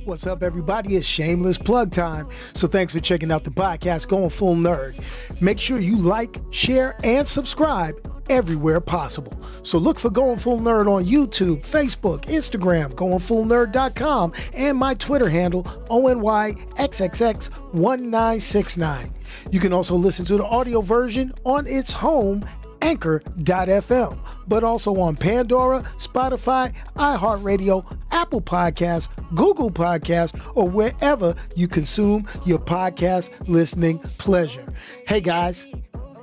What's up, everybody? It's shameless plug time. So thanks for checking out the podcast, Going Full Nerd. Make sure you like, share, and subscribe everywhere possible. So look for Going Full Nerd on YouTube, Facebook, Instagram, goingfullnerd.com, and my Twitter handle, ONYXXX1969. You can also listen to the audio version on its home, Anchor.fm, but also on Pandora, Spotify, iHeartRadio, Apple Podcasts, Google Podcasts, or wherever you consume your podcast listening pleasure. Hey guys,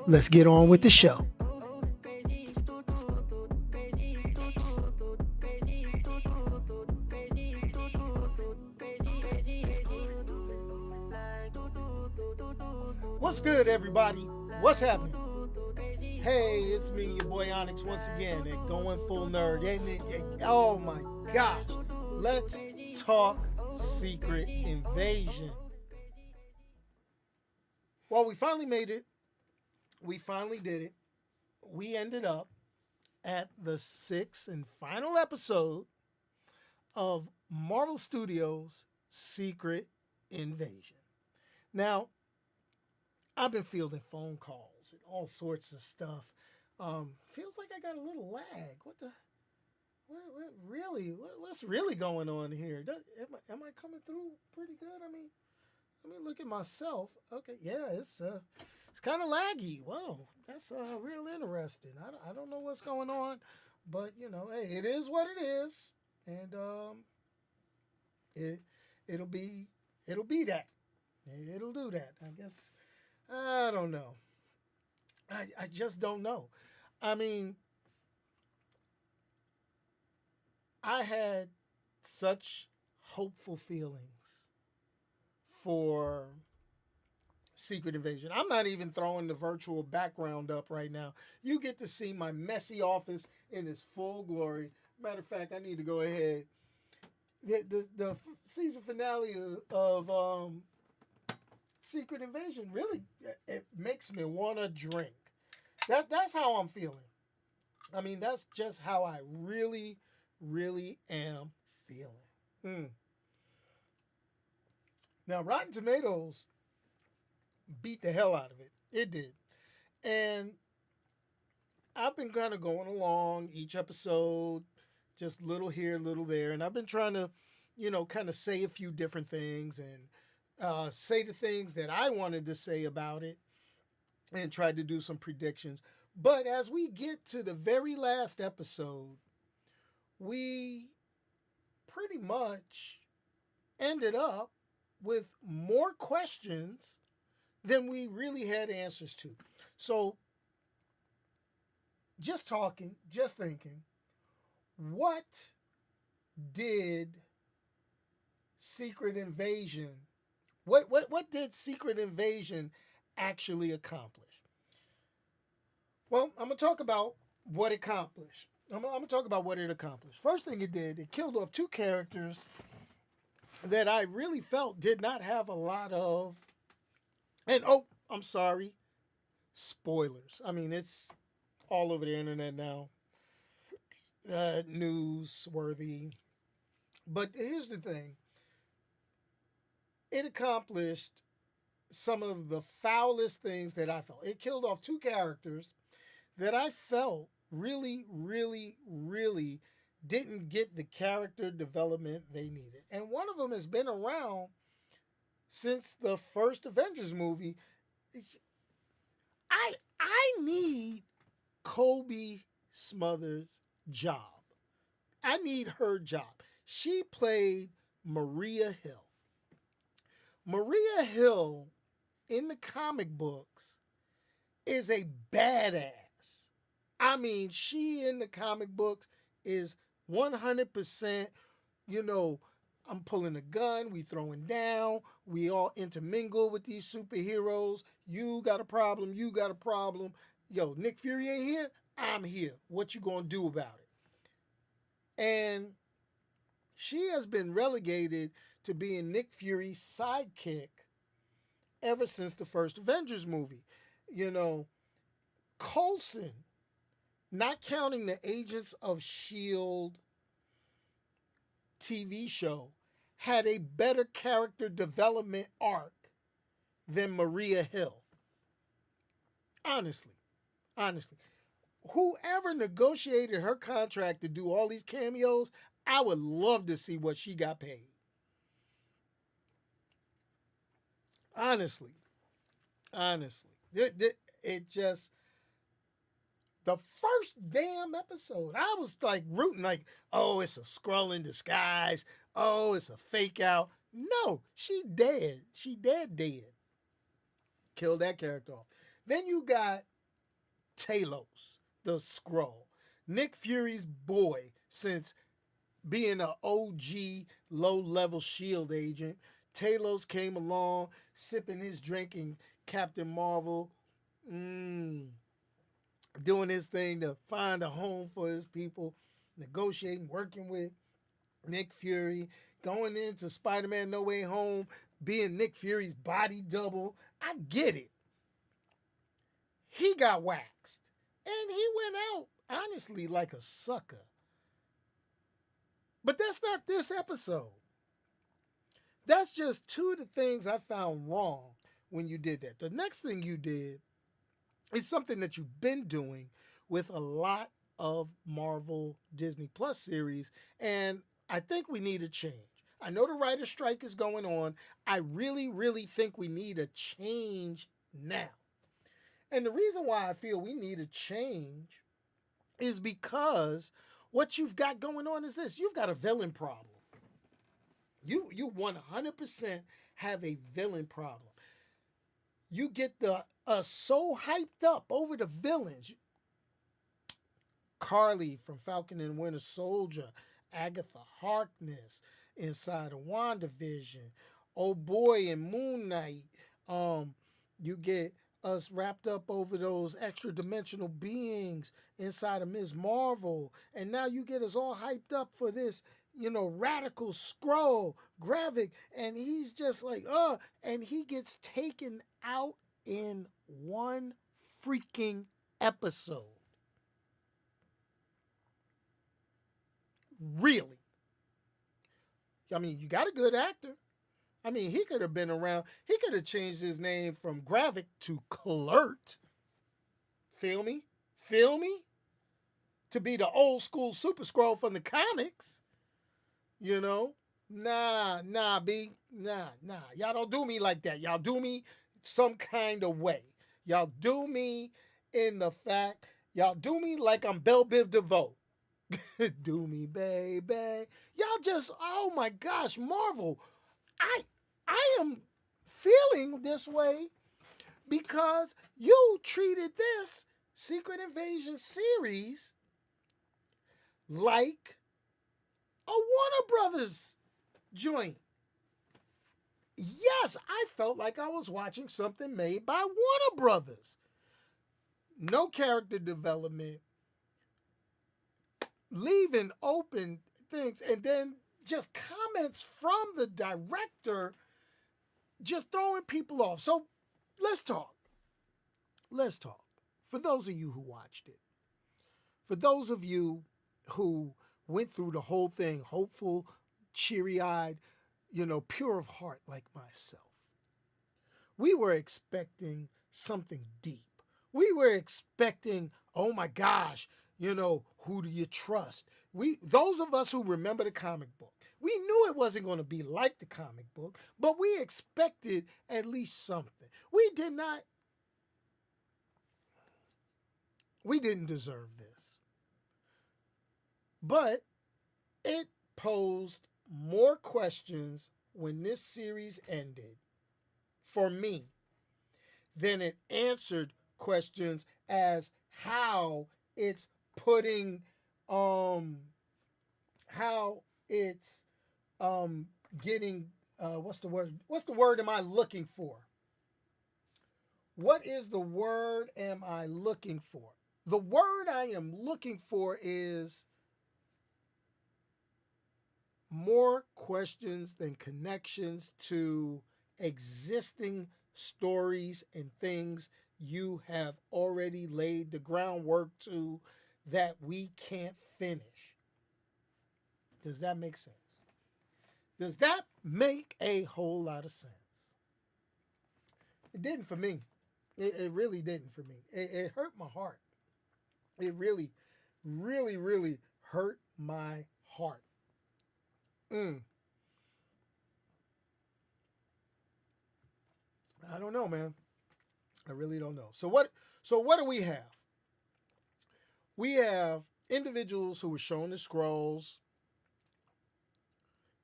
let's get on with the show. What's good, everybody? What's happening? Hey, it's me, your boy Onyx, once again at Going Full Nerd. Oh my gosh, let's talk Secret Invasion. Well, we finally made it. We finally did it. We ended up at the 6th and final episode of Marvel Studios' Secret Invasion. Now, I've been fielding phone calls and all sorts of stuff. Feels like I got a little lag. What's really going on here? Am I coming through pretty good? I mean, let me look at myself. Okay, yeah, it's kind of laggy. Whoa, that's real interesting. I don't know what's going on, but you know, hey, it is what it is, and it'll be that. It'll do that, I guess. I don't know. I just don't know. I mean, I had such hopeful feelings for Secret Invasion. I'm not even throwing the virtual background up right now. You get to see my messy office in its full glory. Matter of fact, I need to go ahead. The season finale of Secret Invasion really, it makes me want to drink. That's how I'm feeling. I mean, that's just how I really am feeling. Now, Rotten Tomatoes beat the hell out of it. It did. And I've been kind of going along each episode, just little here, little there. And I've been trying to, kind of say a few different things and say the things that I wanted to say about it and tried to do some predictions. But as we get to the very last episode, we pretty much ended up with more questions than we really had answers to. So just talking, just thinking, what did Secret Invasion What did Secret Invasion actually accomplish? Well, I'm going to talk about what it accomplished. I'm going to talk about what it accomplished. First thing it did, it killed off two characters that I really felt did not have a lot of, and I'm sorry, spoilers. I mean, it's all over the internet now, newsworthy. But here's the thing. It accomplished some of the foulest things that I felt. It killed off two characters that I felt really didn't get the character development they needed. And one of them has been around since the first Avengers movie. I need Kobe Smulders' job. I need her job. She played Maria Hill. Maria Hill in the comic books is a badass. I mean, she in the comic books is 100%, I'm pulling a gun, we throwing down, we all intermingle with these superheroes. You got a problem, you got a problem. Yo, Nick Fury ain't here, I'm here. What you gonna do about it? And she has been relegated to being Nick Fury's sidekick ever since the first Avengers movie. You know, Coulson, not counting the Agents of S.H.I.E.L.D. TV show, had a better character development arc than Maria Hill. Honestly. Honestly. Whoever negotiated her contract to do all these cameos, I would love to see what she got paid. Honestly. Honestly. It just, the first damn episode, I was like rooting, like, oh, it's a Skrull in disguise. Oh, it's a fake out. No, she dead. She dead. Killed that character off. Then you got Talos, the Skrull. Nick Fury's boy, since being an OG low-level S.H.I.E.L.D. agent. Talos came along, sipping his drink in Captain Marvel. Doing his thing to find a home for his people, negotiating, working with Nick Fury, going into Spider-Man No Way Home, being Nick Fury's body double. I get it. He got waxed. And he went out, honestly, like a sucker. But that's not this episode. That's just two of the things I found wrong when you did that. The next thing you did is something that you've been doing with a lot of Marvel Disney Plus series, and I think we need a change. I know the writer's strike is going on. I really, really think we need a change now. And the reason why I feel we need a change is because what you've got going on is this. You've got a villain problem. You 100% have a villain problem. You get so hyped up over the villains. Carly from Falcon and Winter Soldier, Agatha Harkness inside of WandaVision, oh boy in Moon Knight. You get us wrapped up over those extra dimensional beings inside of Ms. Marvel, and now you get us all hyped up for this, radical Skrull, Gravik, and he's just like, and he gets taken out in one freaking episode. Really? I mean, you got a good actor. I mean, he could have been around. He could have changed his name from Gravik to Kl'rt. Feel me? To be the old school Super Skrull from the comics. Nah, B. Nah. Y'all don't do me like that. Y'all do me some kind of way. Y'all do me y'all do me like I'm Belle Biv DeVoe. Do me, baby. Y'all just, oh my gosh, Marvel. I am feeling this way because you treated this Secret Invasion series like a Warner Brothers joint. Yes, I felt like I was watching something made by Warner Brothers. No character development, leaving open things, and then just comments from the director just throwing people off. So let's talk. For those of you who watched it, for those of you who went through the whole thing, hopeful, cheery-eyed, pure of heart like myself, we were expecting something deep. We were expecting, oh my gosh, who do you trust? Those of us who remember the comic book, we knew it wasn't going to be like the comic book, but we expected at least something. We didn't deserve this. But it posed more questions when this series ended, for me, than it answered questions as how it's putting, how it's getting, what's the word am I looking for? What is the word am I looking for? The word I am looking for is more questions than connections to existing stories and things you have already laid the groundwork to that we can't finish. Does that make sense? Does that make a whole lot of sense? It didn't for me. It really didn't for me. It hurt my heart. It really, really, really hurt my heart. Mm. I don't know, man. I really don't know. So what? So what do we have? We have individuals who were shown the scrolls.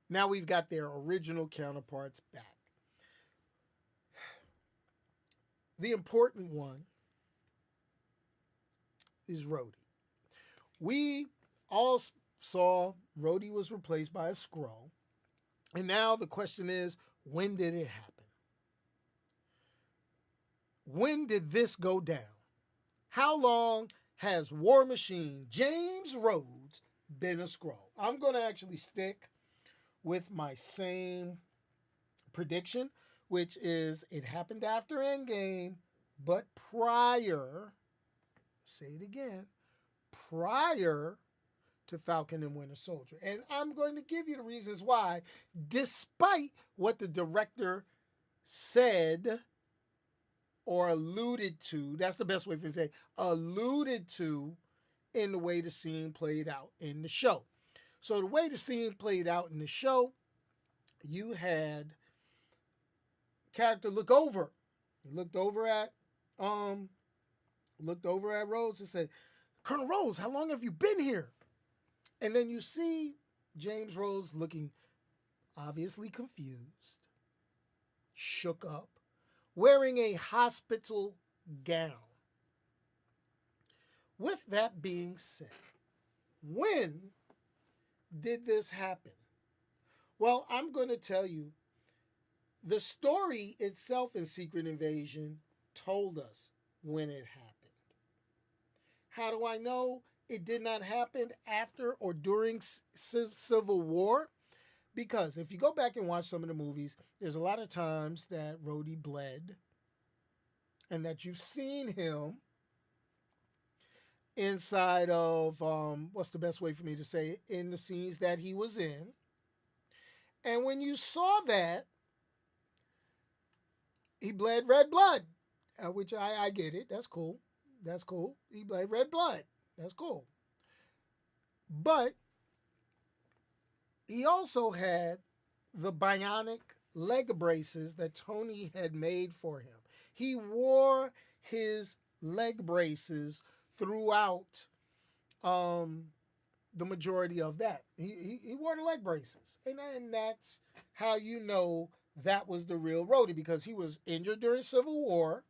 Now we've got their original counterparts back. The important one is Rhodey. We all saw Rhodey was replaced by a Skrull. And now the question is, when did it happen? When did this go down? How long has War Machine James Rhodes been a Skrull? I'm going to actually stick with my same prediction, which is it happened after Endgame, but prior, say it again, prior to Falcon and Winter Soldier. And I'm going to give you the reasons why, despite what the director said or alluded to, that's the best way for me to say, alluded to in the way the scene played out in the show. So the way the scene played out in the show, you had character look over. He looked over at Rhodes and said, Colonel Rhodes, how long have you been here? And then you see James Rhodes looking obviously confused, shook up, wearing a hospital gown. With that being said, when did this happen? Well, I'm going to tell you, the story itself in Secret Invasion told us when it happened. How do I know it did not happen after or during Civil War? Because if you go back and watch some of the movies, there's a lot of times that Rhodey bled and that you've seen him inside of, what's the best way for me to say it, in the scenes that he was in. And when you saw that, he bled red blood, which I get it. That's cool. That's cool. He bled red blood. That's cool. But he also had the bionic leg braces that Tony had made for him. He wore his leg braces throughout the majority of that. He wore the leg braces. And that's how you know that was the real Rhodey, because he was injured during Civil War,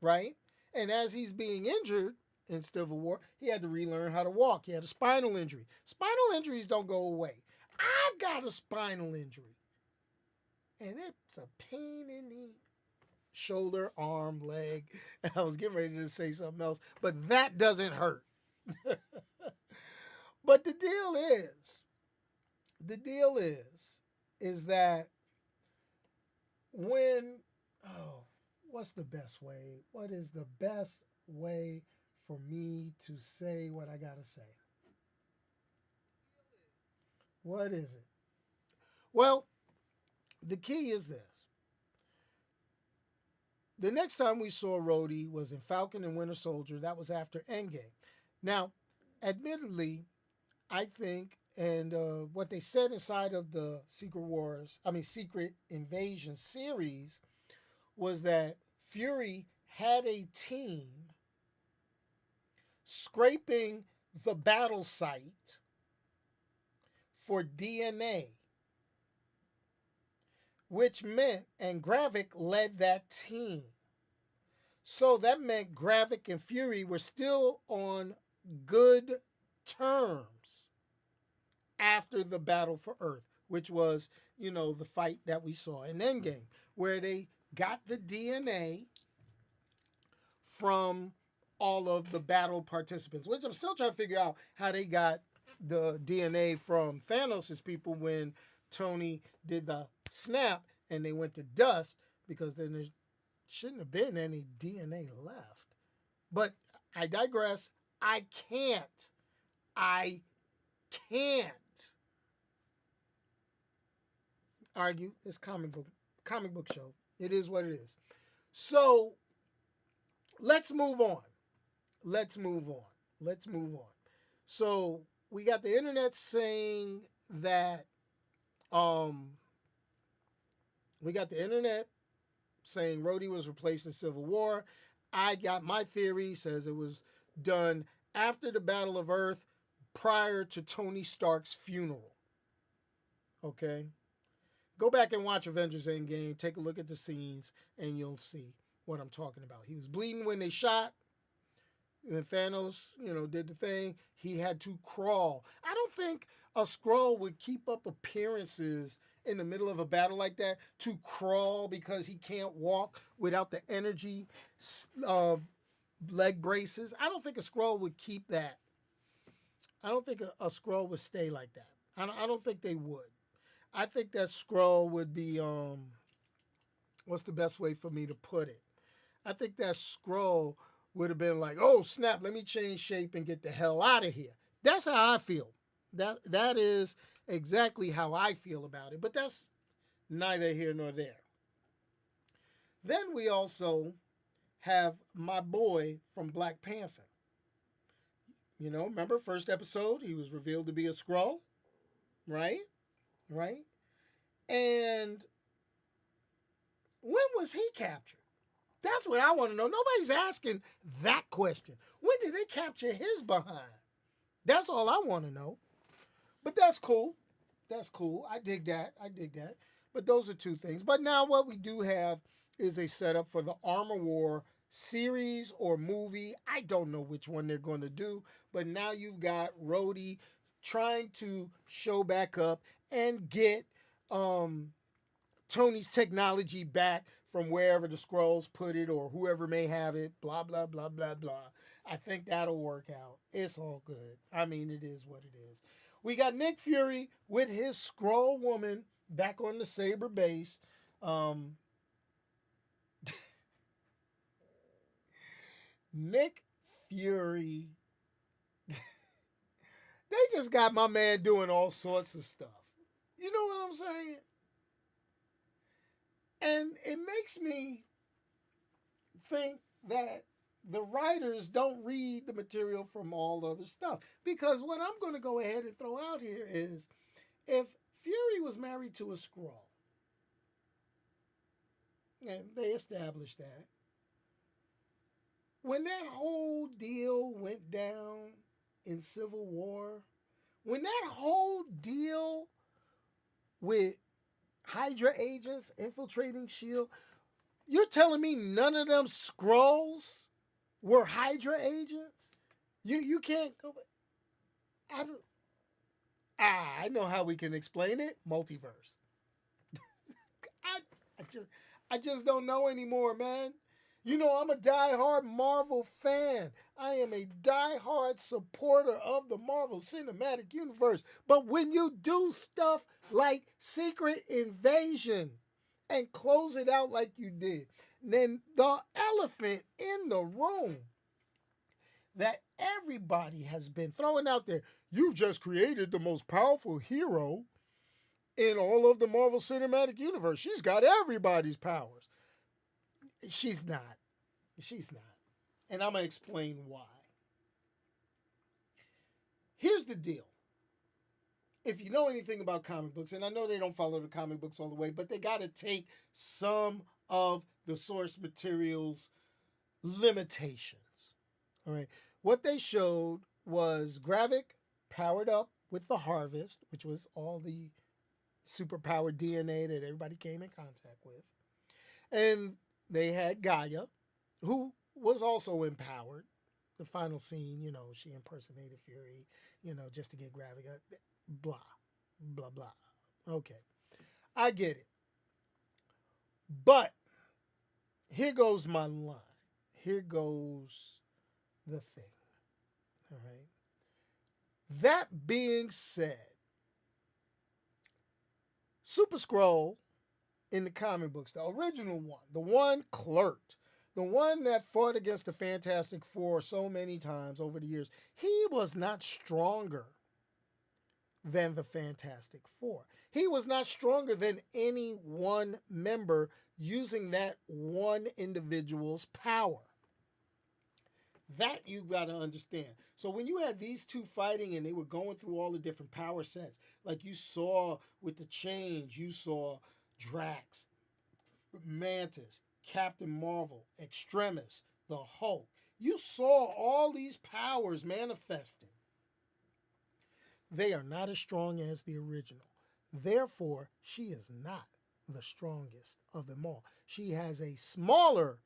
right? And as he's being injured in Civil War, he had to relearn how to walk. He had a spinal injury. Spinal injuries don't go away. I've got a spinal injury. And it's a pain in the shoulder, arm, leg. I was getting ready to say something else, but that doesn't hurt. But the deal is that what's the best way? What is the best way for me to say what I gotta say? What is it? Well, the key is this. The next time we saw Rhodey was in Falcon and Winter Soldier. That was after Endgame. Now, admittedly, I think, and what they said inside of the Secret Invasion series was that Fury had a team scraping the battle site for DNA, which meant, and Gravik led that team. So that meant Gravik and Fury were still on good terms after the battle for Earth, which was, the fight that we saw in Endgame, where they got the DNA from all of the battle participants, which I'm still trying to figure out how they got the DNA from Thanos' people when Tony did the snap and they went to dust because then there shouldn't have been any DNA left. But I digress. I can't. I can't argue. It's comic book show. It is what it is. So let's move on. Let's move on. Let's move on. So we got the internet saying that we got the internet saying Rhodey was replaced in Civil War. I got my theory, says it was done after the Battle of Earth, prior to Tony Stark's funeral. Okay? Go back and watch Avengers Endgame, take a look at the scenes, and you'll see what I'm talking about. He was bleeding when they shot. And Thanos, did the thing. He had to crawl. I don't think a Skrull would keep up appearances in the middle of a battle like that to crawl because he can't walk without the energy leg braces. I don't think a Skrull would keep that. I don't think a Skrull would stay like that. I don't think they would. I think that Skrull would be, what's the best way for me to put it? I think that Skrull would have been like, oh, snap, let me change shape and get the hell out of here. That's how I feel. That is exactly how I feel about it. But that's neither here nor there. Then we also have my boy from Black Panther. Remember, first episode, he was revealed to be a Skrull, right? Right? And when was he captured? That's what I want to know. Nobody's asking that question. When did they capture his behind? That's all I want to know. But that's cool. That's cool. I dig that. But those are two things. But now what we do have is a setup for the Armor War series or movie. I don't know which one they're going to do. But now you've got Rhodey trying to show back up and get Tony's technology back from wherever the Skrulls put it or whoever may have it, blah, blah, blah, blah, blah. I think that'll work out. It's all good. I mean, it is what it is. We got Nick Fury with his Skrull woman back on the Saber base. Nick Fury. They just got my man doing all sorts of stuff. You know what I'm saying? And it makes me think that the writers don't read the material from all other stuff. Because what I'm going to go ahead and throw out here is if Fury was married to a Skrull, and they established that, when that whole deal went down in Civil War, when that whole deal with Hydra agents infiltrating S.H.I.E.L.D., you're telling me none of them Skrulls were Hydra agents? You can't go back. I know how we can explain it. Multiverse. I just don't know anymore, man. I'm a diehard Marvel fan. I am a diehard supporter of the Marvel Cinematic Universe. But when you do stuff like Secret Invasion and close it out like you did, then the elephant in the room that everybody has been throwing out there, you've just created the most powerful hero in all of the Marvel Cinematic Universe. She's got everybody's powers. She's not. And I'm going to explain why. Here's the deal. If you know anything about comic books, and I know they don't follow the comic books all the way, but they got to take some of the source material's limitations. All right. What they showed was Gravik powered up with the Harvest, which was all the superpowered DNA that everybody came in contact with. And they had Gaia, who was also empowered. The final scene, she impersonated Fury, just to get Gravik. Blah, blah, blah. Okay. I get it. But here goes my line. Here goes the thing. All right. That being said, Super Scroll in the comic books, the original one, the one clerked, the one that fought against the Fantastic Four so many times over the years, he was not stronger than the Fantastic Four. He was not stronger than any one member using that one individual's power. That you got to understand. So when you had these two fighting and they were going through all the different power sets, like you saw with the Change, you saw Drax, Mantis, Captain Marvel, Extremis, the Hulk. You saw all these powers manifesting. They are not as strong as the original. Therefore, she is not the strongest of them all. She has a smaller,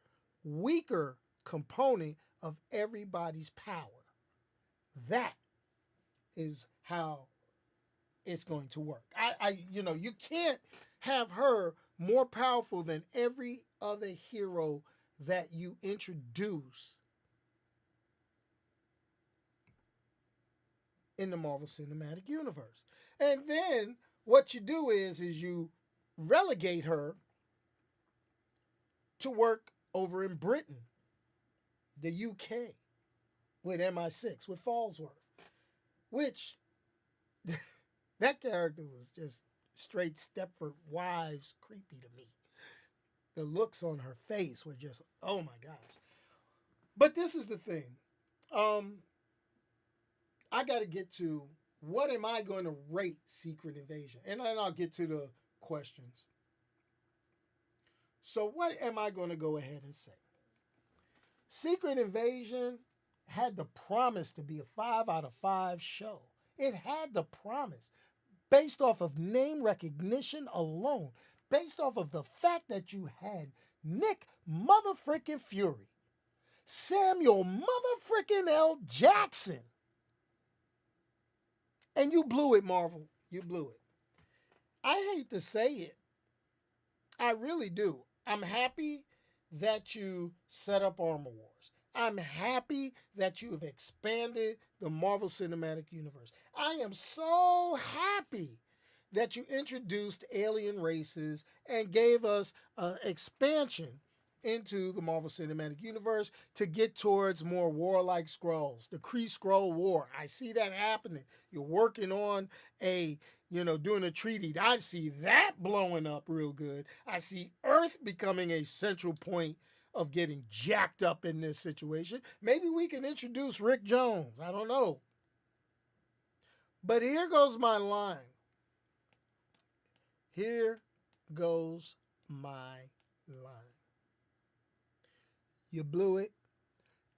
weaker component of everybody's power. That is how it's going to work. You can't have her more powerful than every other hero that you introduce in the Marvel Cinematic Universe. And then what you do is you relegate her to work over in Britain, the UK, with MI6, with Falsworth, which that character was just straight Stepford Wives creepy to me. The looks on her face were just, oh my gosh. But this is the thing. I got to get to what am I going to rate Secret Invasion? And then I'll get to the questions. So what am I going to go ahead and say? Secret Invasion had the promise to be a 5 out of 5 show. It had the promise based off of name recognition alone, based off of the fact that you had Nick motherfrickin' Fury, Samuel motherfrickin' L. Jackson, and you blew it, Marvel. You blew it. I hate to say it. I really do. I'm happy that you set up Armor Wars. I'm happy that you have expanded the Marvel Cinematic Universe. I am so happy that you introduced alien races and gave us an expansion into the Marvel Cinematic Universe to get towards more warlike Skrulls, the Kree Skrull War. I see that happening. You're working on doing a treaty. I see that blowing up real good. I see Earth becoming a central point of getting jacked up in this situation. Maybe we can introduce Rick Jones. I don't know. But here goes my line. Here goes my line. You blew it,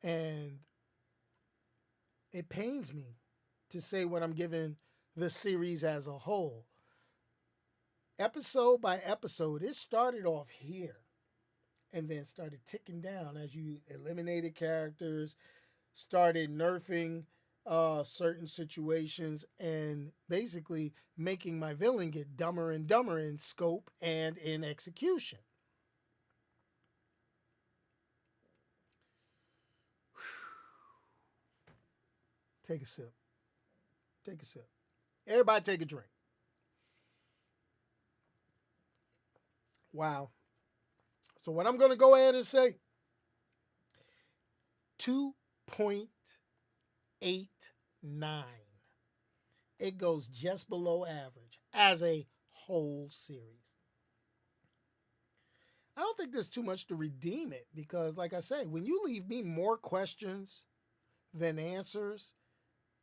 and it pains me to say what I'm giving the series as a whole. Episode by episode, it started off here and then started ticking down as you eliminated characters, started nerfing certain situations, and basically making my villain get dumber and dumber in scope and in execution. Take a sip. Take a sip. Everybody take a drink. Wow. So what I'm going to go ahead and say, 2.89. It goes just below average as a whole series. I don't think there's too much to redeem it because, like I say, when you leave me more questions than answers,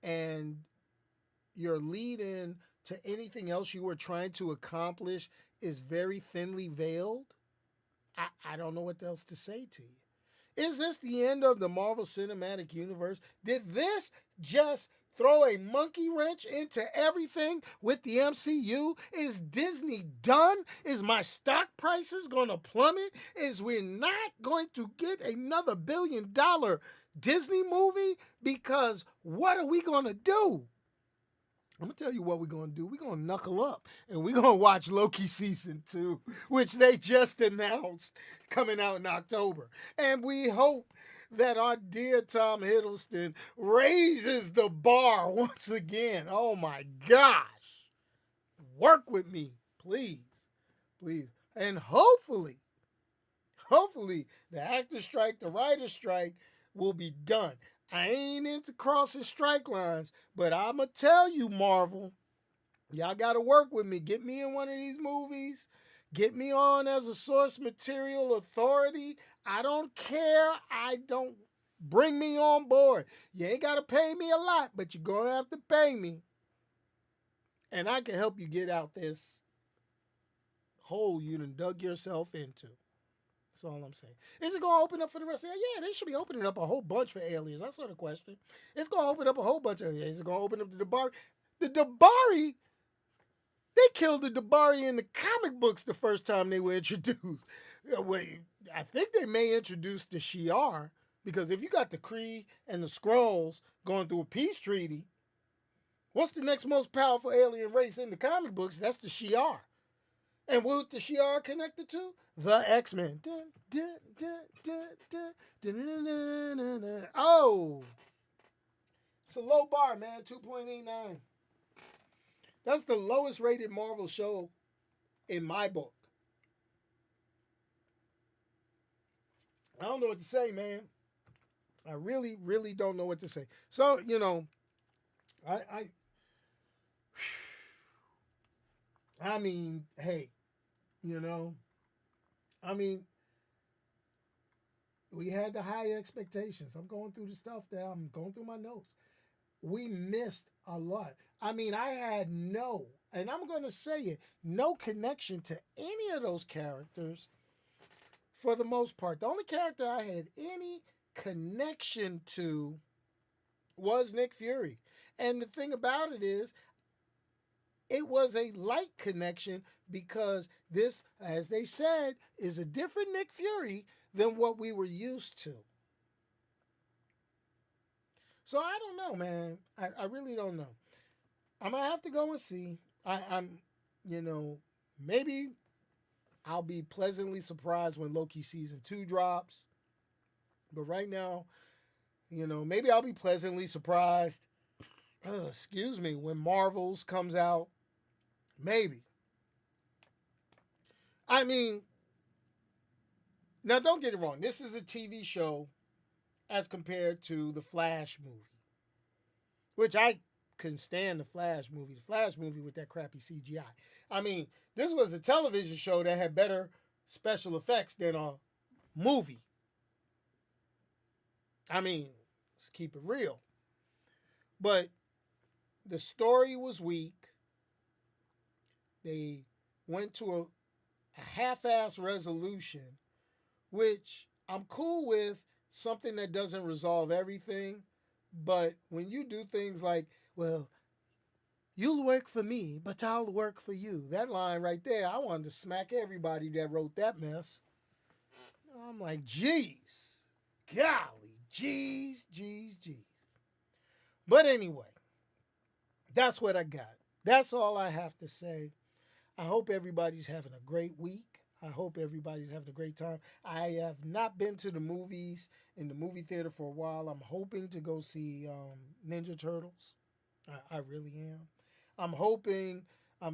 and your lead in to anything else you were trying to accomplish is very thinly veiled, I don't know what else to say to you. Is this the end of the Marvel Cinematic Universe? Did this just throw a monkey wrench into everything with the MCU? Is Disney done? Is my stock prices going to plummet? Is we're not going to get another $1 billion Disney movie? Because what are we going to do? I'm going to tell you what we're going to do. We're going to knuckle up and we're going to watch Loki Season 2, which they just announced coming out in October. And we hope that our dear Tom Hiddleston raises the bar once again. Oh my gosh. Work with me, please. Please. And hopefully, the actor strike, the writer strike will be done. I ain't into crossing strike lines, but I'ma tell you, Marvel, y'all gotta work with me. Get me in one of these movies. Get me on as a source material authority. I don't care. I don't bring me on board. You ain't gotta pay me a lot, but you're gonna have to pay me. And I can help you get out this hole you done dug yourself into. That's all I'm saying. Is it going to open up for the rest of the year? Yeah, they should be opening up a whole bunch for aliens. That's not a question. It's going to open up a whole bunch of aliens. Is it going to open up the Dabari? The Dabari, they killed the Dabari in the comic books the first time they were introduced. Wait, I think they may introduce the Shi'ar, because if you got the Kree and the Skrulls going through a peace treaty, what's the next most powerful alien race in the comic books? That's the Shi'ar. And what the Shi'ar connected to? The X-Men. Oh, it's a low bar, man. 2.89. That's the lowest rated Marvel show in my book. I don't know what to say, man. I really, really don't know what to say. So, I mean, hey, I mean, we had the high expectations. I'm going through the stuff that I'm going through my notes. We missed a lot. I mean, I had and I'm going to say it, no connection to any of those characters for the most part. The only character I had any connection to was Nick Fury. And the thing about it is, it was a light connection because this, as they said, is a different Nick Fury than what we were used to. So I don't know, man. I really don't know. I'm going to have to go and see. I'm, maybe I'll be pleasantly surprised when Loki season 2 drops. But right now, maybe I'll be pleasantly surprised, when Marvels comes out. Maybe. I mean, now don't get it wrong. This is a TV show as compared to the Flash movie, which I couldn't stand the Flash movie. The Flash movie with that crappy CGI. I mean, this was a television show that had better special effects than a movie. I mean, let's keep it real. But the story was weak. They went to a half-ass resolution, which I'm cool with, something that doesn't resolve everything. But when you do things like, well, you'll work for me, but I'll work for you. That line right there, I wanted to smack everybody that wrote that mess. I'm like, geez. Golly, geez. But anyway, that's what I got. That's all I have to say. I hope everybody's having a great week. I hope everybody's having a great time. I have not been to the movies in the movie theater for a while. I'm hoping to go see Ninja Turtles. I really am. I'm hoping I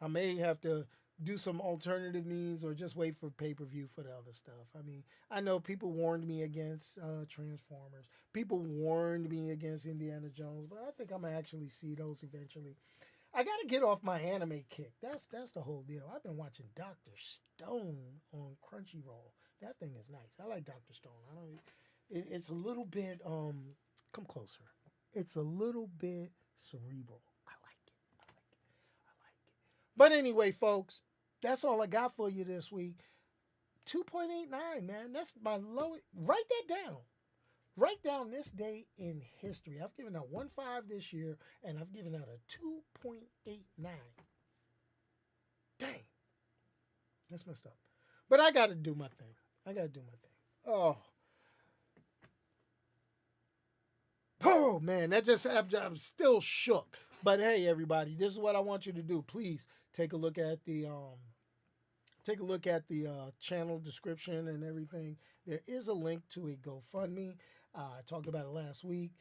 may have to do some alternative means or just wait for pay-per-view for the other stuff. I mean, I know people warned me against Transformers. People warned me against Indiana Jones, but I think I'm going to actually see those eventually. I got to get off my anime kick. That's the whole deal. I've been watching Dr. Stone on Crunchyroll. That thing is nice. I like Dr. Stone. It's a little bit come closer. It's a little bit cerebral. I like it. But anyway, folks, that's all I got for you this week. 2.89, man. That's my lowest. Write that down. Write down this day in history. I've given out 1.5 this year, and I've given out a 2.89. Dang. That's messed up. But I got to do my thing. Oh, man. I'm still shook. But hey, everybody, this is what I want you to do. Please take a look at the channel description and everything. there is a link to a GoFundMe. I talked about it last week.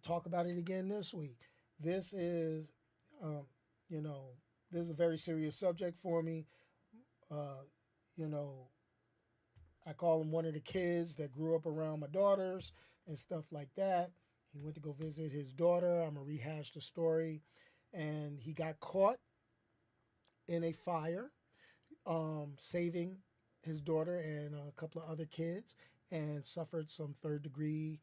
Talk about it again this week. This is, um, you know, this is a very serious subject for me. You know, I call him one of the kids that grew up around my daughters and stuff like that. He went to go visit his daughter. I'm going to rehash the story. And he got caught in a fire, saving his daughter and a couple of other kids, and suffered some third-degree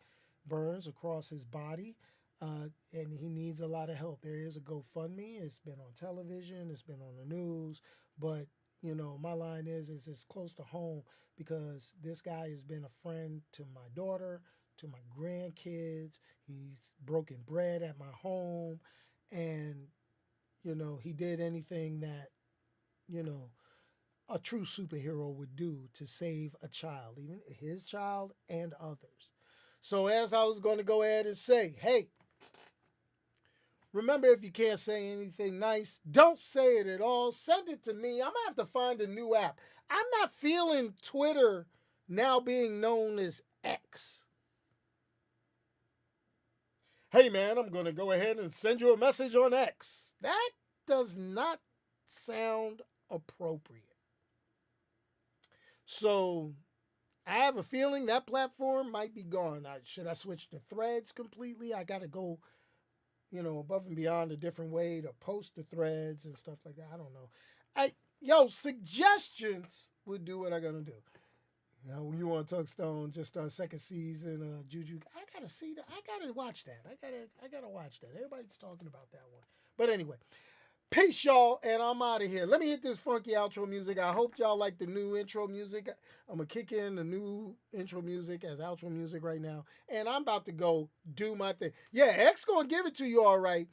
burns across his body. And he needs a lot of help. There is a GoFundMe. It's been on television. It's been on the news. But, you know, my line is it's close to home because this guy has been a friend to my daughter, to my grandkids. He's broken bread at my home. And, you know, he did anything that, you know, a true superhero would do to save a child, even his child and others. So as I was going to go ahead and say, hey, remember, if you can't say anything nice, don't say it at all. Send it to me. I'm going to have to find a new app. I'm not feeling Twitter now being known as X. Hey, man, I'm going to go ahead and send you a message on X. That does not sound appropriate. So I have a feeling that platform might be gone. Should I switch to Threads completely? I got to go, you know, above and beyond a different way to post the threads and stuff like that. I don't know. Suggestions would do what I gotta do. You know, when you want to talk Stone, just on second season, Juju. I gotta see that. I gotta watch that. I gotta watch that. Everybody's talking about that one. But anyway, peace, y'all, and I'm out of here. Let me hit this funky outro music. I hope y'all like the new intro music. I'm gonna kick in the new intro music as outro music right now, and I'm about to go do my thing. Yeah, X gonna give it to you all right.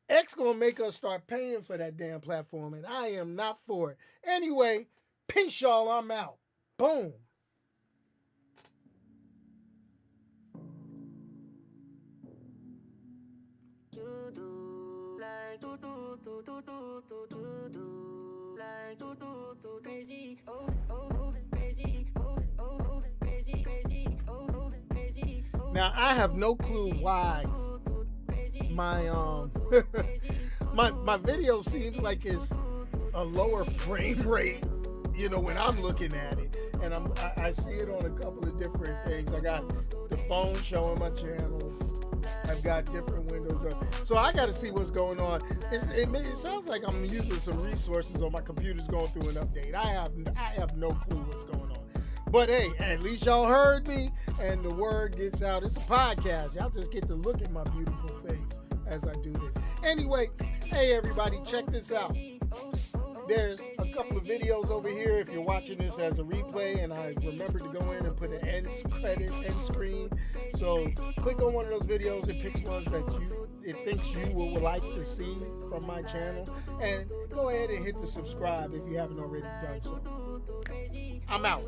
X gonna make us start paying for that damn platform, and I am not for it. Anyway, peace, y'all. I'm out. Boom. Now I have no clue why my my video seems like it's a lower frame rate, you know, when I'm looking at it, and I see it on a couple of different things. I got the phone showing my channel. I've got different windows up, so I got to see what's going on. It sounds like I'm using some resources on my computer's going through an update. I have no clue what's going on. But hey, at least y'all heard me, and the word gets out. It's a podcast. Y'all just get to look at my beautiful face as I do this. Anyway, hey everybody, check this out. There's a couple of videos over here if you're watching this as a replay, and I remembered to go in and put an end screen. So click on one of those videos. It picks ones that it thinks you would like to see from my channel, and go ahead and hit the subscribe if you haven't already done so. I'm out.